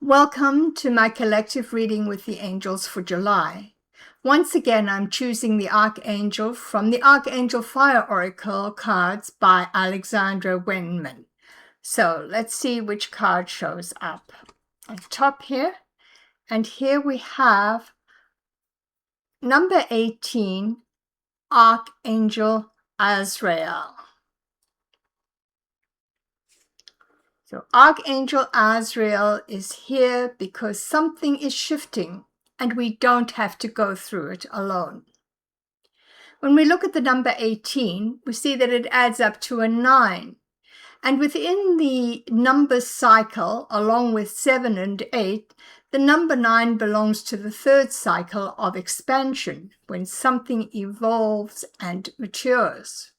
Welcome to my collective reading with the angels for July. Once again, I'm choosing the Archangel from the Archangel Fire Oracle cards by Alexandra Wenman. So let's see which card shows up on top here. And here we have number 18, Archangel Azrael. So Archangel Azrael is here because something is shifting and we don't have to go through it alone. When we look at the number 18, we see that it adds up to a 9. And within the number cycle, along with 7 and 8, the number 9 belongs to the third cycle of expansion, when something evolves and matures.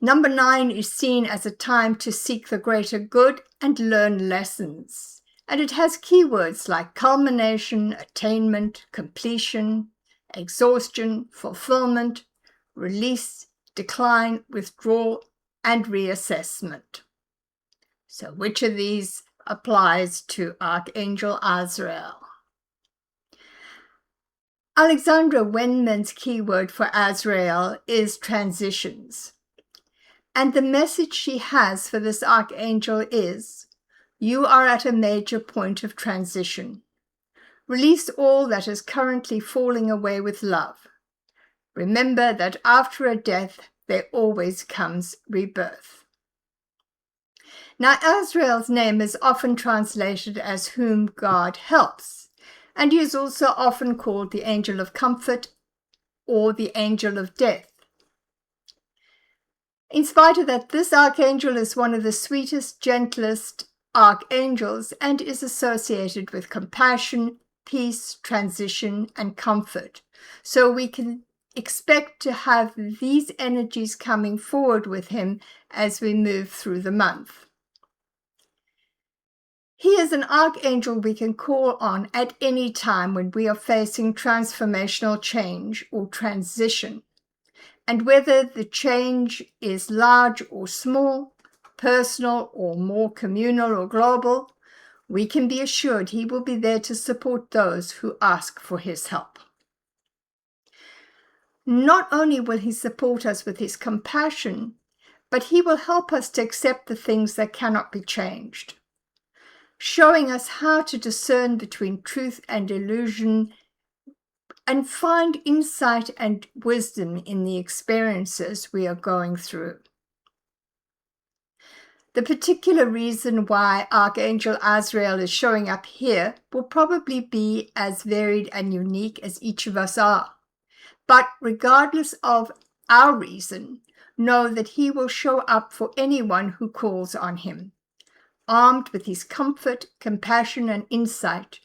Number 9 is seen as a time to seek the greater good and learn lessons. And it has keywords like culmination, attainment, completion, exhaustion, fulfillment, release, decline, withdrawal, and reassessment. So which of these applies to Archangel Azrael? Alexandra Wenman's keyword for Azrael is transitions. And the message she has for this archangel is, you are at a major point of transition. Release all that is currently falling away with love. Remember that after a death, there always comes rebirth. Now, Azrael's name is often translated as whom God helps, and he is also often called the angel of comfort or the angel of death. In spite of that, this archangel is one of the sweetest, gentlest archangels and is associated with compassion, peace, transition, and comfort. So we can expect to have these energies coming forward with him as we move through the month. He is an archangel we can call on at any time when we are facing transformational change or transition. And whether the change is large or small, personal or more communal or global, we can be assured he will be there to support those who ask for his help. Not only will he support us with his compassion, but he will help us to accept the things that cannot be changed, showing us how to discern between truth and illusion and find insight and wisdom in the experiences we are going through. The particular reason why Archangel Azrael is showing up here will probably be as varied and unique as each of us are. But regardless of our reason, know that he will show up for anyone who calls on him, armed with his comfort, compassion, and insight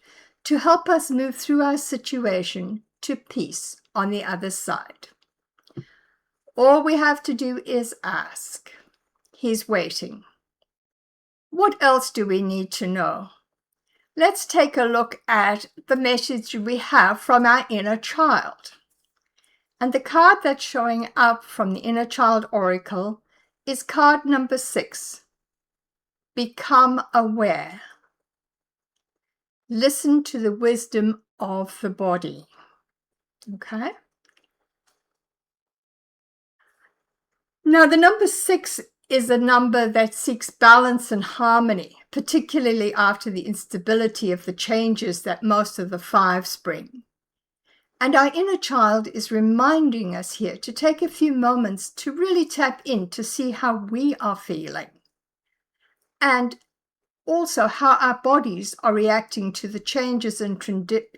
to help us move through our situation to peace on the other side. All we have to do is ask. He's waiting. What else do we need to know? Let's take a look at the message we have from our inner child. And the card that's showing up from the inner child oracle is card number 6. Become aware. Listen to the wisdom of the body. Okay. Now, the number 6 is a number that seeks balance and harmony, particularly after the instability of the changes that most of the 5s bring. And our inner child is reminding us here to take a few moments to really tap in to see how we are feeling, and also how our bodies are reacting to the changes and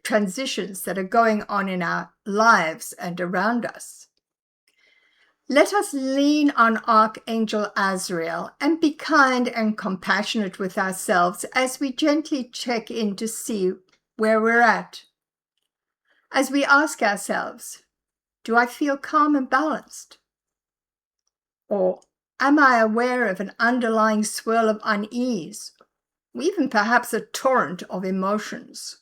transitions that are going on in our lives and around us. Let us lean on Archangel Azrael and be kind and compassionate with ourselves as we gently check in to see where we're at. As we ask ourselves, do I feel calm and balanced? Or am I aware of an underlying swirl of unease? Even perhaps a torrent of emotions.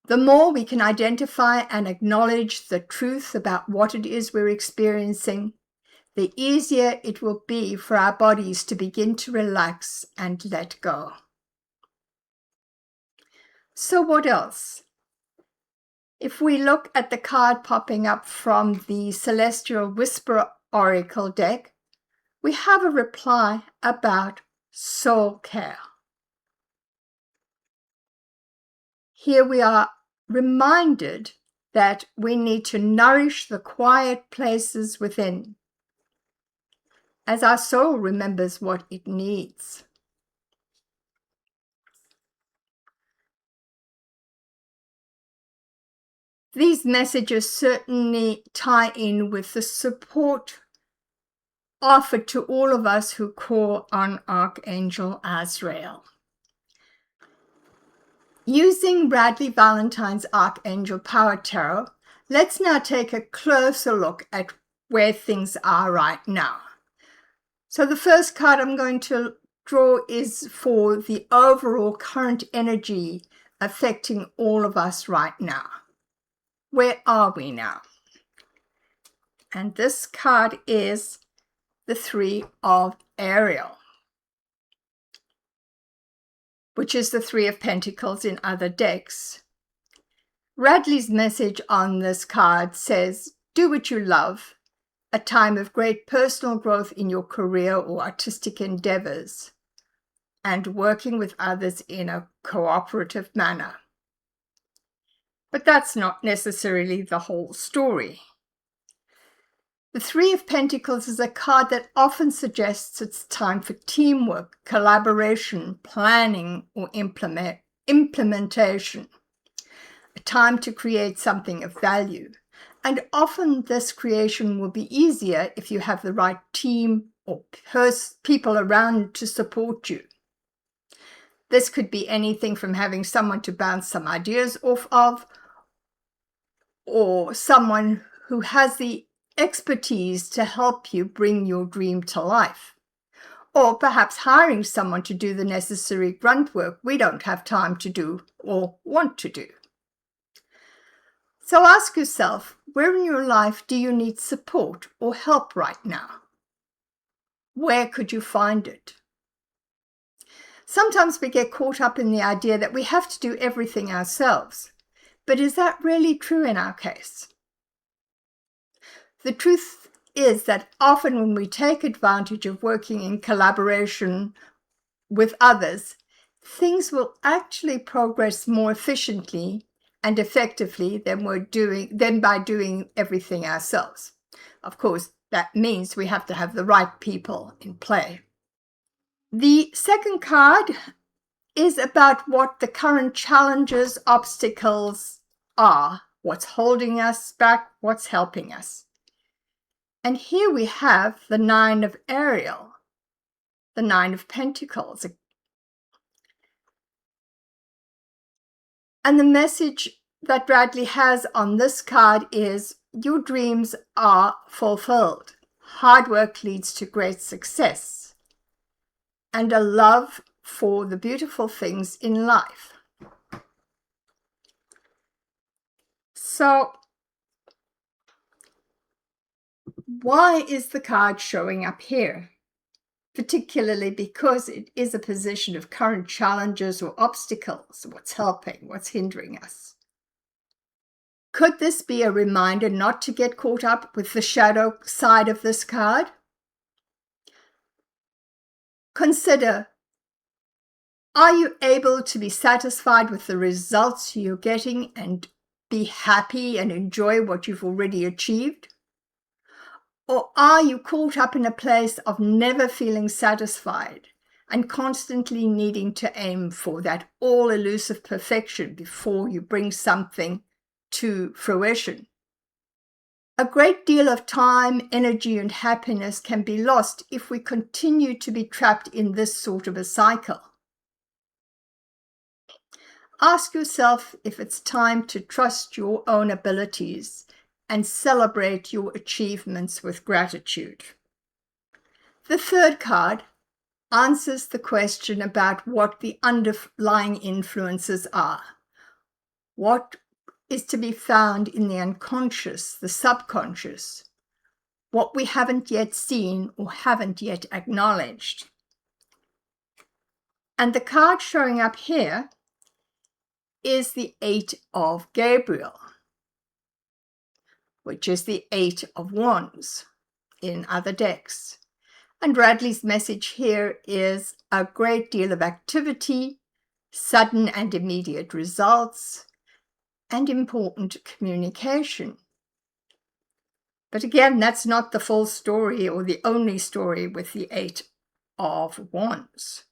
The more we can identify and acknowledge the truth about what it is we're experiencing, the easier it will be for our bodies to begin to relax and let go. So what else? If we look at the card popping up from the Celestial Whisperer Oracle deck, we have a reply about soul care. Here we are reminded that we need to nourish the quiet places within, as our soul remembers what it needs. These messages certainly tie in with the support offered to all of us who call on Archangel Azrael. Using Radleigh Valentine's Archangel Power Tarot, let's now take a closer look at where things are right now. So the first card I'm going to draw is for the overall current energy affecting all of us right now. Where are we now? And this card is the Three of Ariel, which is the Three of Pentacles in other decks. Radleigh's message on this card says, do what you love, a time of great personal growth in your career or artistic endeavors, and working with others in a cooperative manner. But that's not necessarily the whole story. The Three of Pentacles is a card that often suggests it's time for teamwork, collaboration, planning, or implementation. A time to create something of value. And often this creation will be easier if you have the right team or people around to support you. This could be anything from having someone to bounce some ideas off of, or someone who has the expertise to help you bring your dream to life. Or perhaps hiring someone to do the necessary grunt work we don't have time to do or want to do. So ask yourself, where in your life do you need support or help right now? Where could you find it? Sometimes we get caught up in the idea that we have to do everything ourselves. But is that really true in our case? The truth is that often when we take advantage of working in collaboration with others, things will actually progress more efficiently and effectively than by doing everything ourselves. Of course, that means we have to have the right people in play. The second card is about what the current challenges, obstacles are, what's holding us back, what's helping us. And here we have the Nine of Ariel, the Nine of Pentacles. And the message that Radleigh has on this card is, your dreams are fulfilled. Hard work leads to great success. And a love for the beautiful things in life. So, why is the card showing up here? Particularly because it is a position of current challenges or obstacles. What's helping? What's hindering us? Could this be a reminder not to get caught up with the shadow side of this card? Consider, are you able to be satisfied with the results you're getting and be happy and enjoy what you've already achieved? Or are you caught up in a place of never feeling satisfied and constantly needing to aim for that all-elusive perfection before you bring something to fruition? A great deal of time, energy, and happiness can be lost if we continue to be trapped in this sort of a cycle. Ask yourself if it's time to trust your own abilities and celebrate your achievements with gratitude. The third card answers the question about what the underlying influences are. What is to be found in the unconscious, the subconscious, what we haven't yet seen or haven't yet acknowledged. And the card showing up here is the 8 of Gabriel, which is the 8 of Wands in other decks. And Radleigh's message here is a great deal of activity, sudden and immediate results, and important communication. But again, that's not the full story or the only story with the 8 of Wands.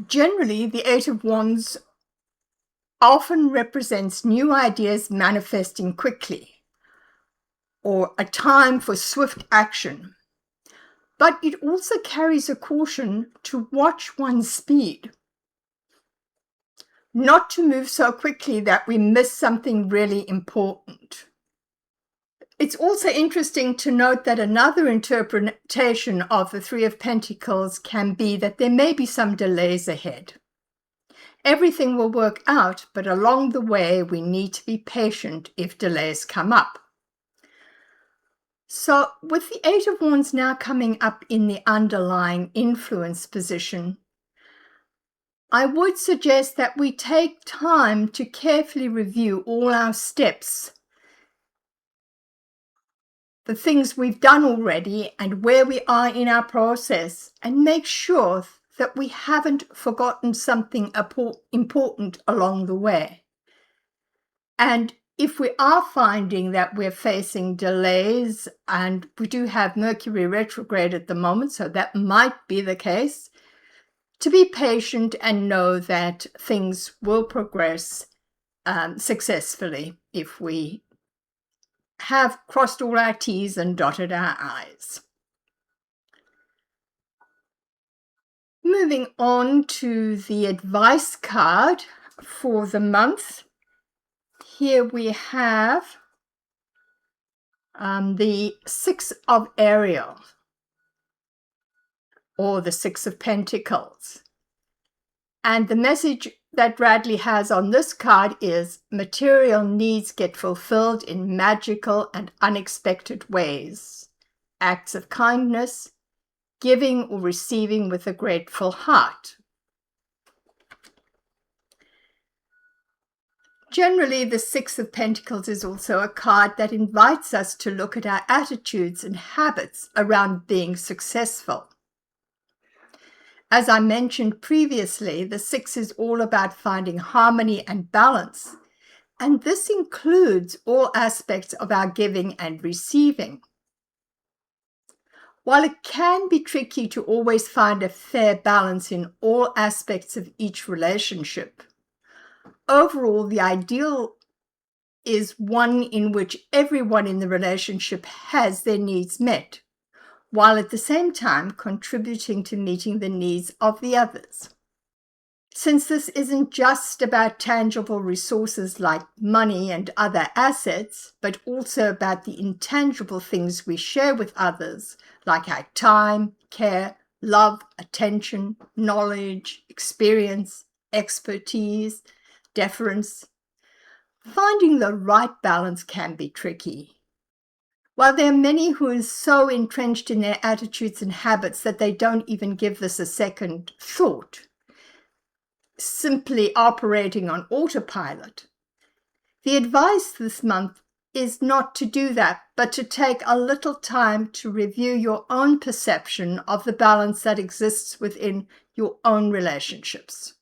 Generally, the 8 of Wands often represents new ideas manifesting quickly, or a time for swift action. But it also carries a caution to watch one's speed, not to move so quickly that we miss something really important. It's also interesting to note that another interpretation of the 3 of Pentacles can be that there may be some delays ahead. Everything will work out, but along the way, we need to be patient if delays come up. So with the 8 of Wands now coming up in the underlying influence position, I would suggest that we take time to carefully review all our steps, the things we've done already and where we are in our process, and make sure that we haven't forgotten something important along the way. And if we are finding that we're facing delays, and we do have Mercury retrograde at the moment, so that might be the case, to be patient and know that things will progress successfully if we have crossed all our T's and dotted our I's. Moving on to the advice card for the month. Here we have the 6 of Ariel, or the 6 of Pentacles. And the message that Radleigh has on this card is material needs get fulfilled in magical and unexpected ways. Acts of kindness, giving or receiving with a grateful heart. Generally, the 6 of Pentacles is also a card that invites us to look at our attitudes and habits around being successful. As I mentioned previously, the 6 is all about finding harmony and balance, and this includes all aspects of our giving and receiving. While it can be tricky to always find a fair balance in all aspects of each relationship, overall, the ideal is one in which everyone in the relationship has their needs met, while at the same time contributing to meeting the needs of the others. Since this isn't just about tangible resources like money and other assets, but also about the intangible things we share with others, like our time, care, love, attention, knowledge, experience, expertise, deference, finding the right balance can be tricky. While there are many who are so entrenched in their attitudes and habits that they don't even give this a second thought, simply operating on autopilot, the advice this month is not to do that, but to take a little time to review your own perception of the balance that exists within your own relationships.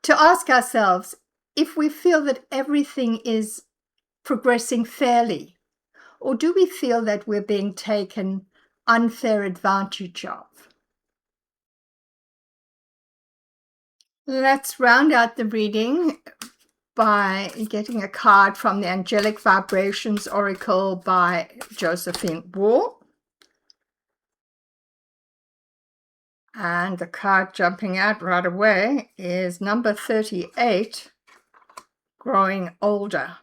To ask ourselves if we feel that everything is progressing fairly, or do we feel that we're being taken unfair advantage of? Let's round out the reading by getting a card from the Angelic Vibrations Oracle by Josephine Wall. And the card jumping out right away is number 38, Growing Older.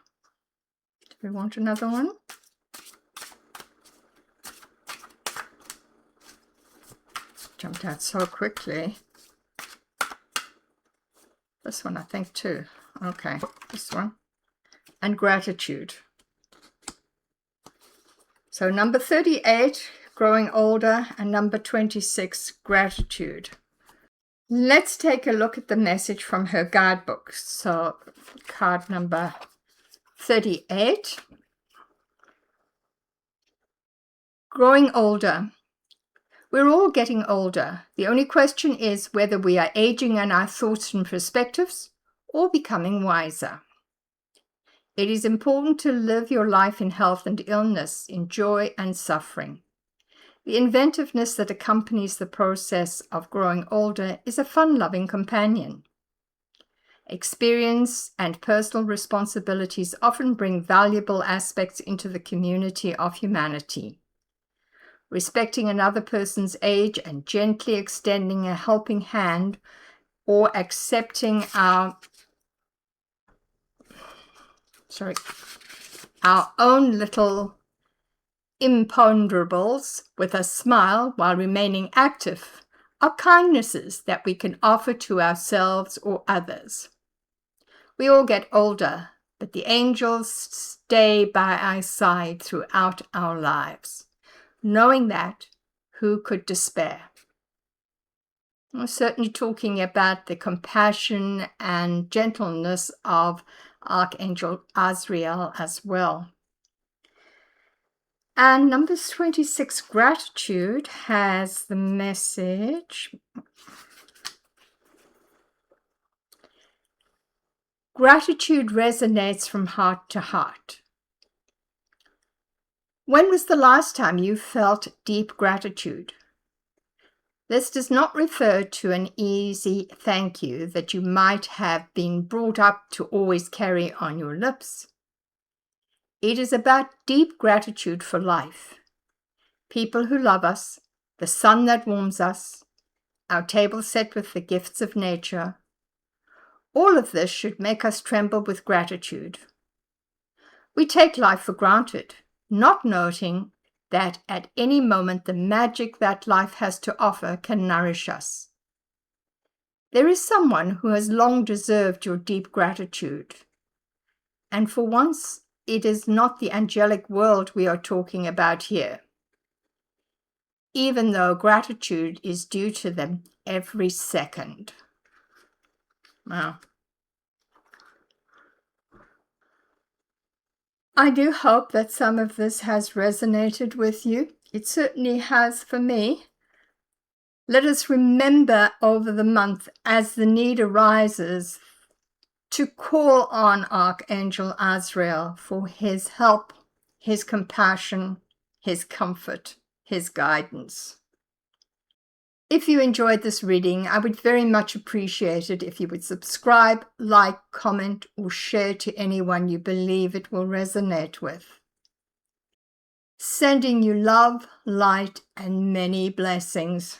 Do we want another one? Jumped out so quickly. This one, I think, too. Okay, this one. And Gratitude. So number 38, Growing Older, and number 26, Gratitude. Let's take a look at the message from her guidebook. So, card number 38. Growing older. We're all getting older. The only question is whether we are aging in our thoughts and perspectives or becoming wiser. It is important to live your life in health and illness, in joy and suffering. The inventiveness that accompanies the process of growing older is a fun-loving companion. Experience and personal responsibilities often bring valuable aspects into the community of humanity. Respecting another person's age and gently extending a helping hand or accepting our own little imponderables with a smile while remaining active are kindnesses that we can offer to ourselves or others. We all get older, but the angels stay by our side throughout our lives. Knowing that, who could despair? We're certainly talking about the compassion and gentleness of Archangel Azrael as well. And number 26, gratitude, has the message. Gratitude resonates from heart to heart. When was the last time you felt deep gratitude? This does not refer to an easy thank you that you might have been brought up to always carry on your lips. It is about deep gratitude for life, people who love us, the sun that warms us, our table set with the gifts of nature. All of this should make us tremble with gratitude. We take life for granted, not noting that at any moment the magic that life has to offer can nourish us. There is someone who has long deserved your deep gratitude. And for once, it is not the angelic world we are talking about here, even though gratitude is due to them every second. Wow. I do hope that some of this has resonated with you. It certainly has for me. Let us remember over the month, as the need arises, to call on Archangel Azrael for his help, his compassion, his comfort, his guidance. If you enjoyed this reading, I would very much appreciate it if you would subscribe, like, comment, or share to anyone you believe it will resonate with. Sending you love, light, and many blessings.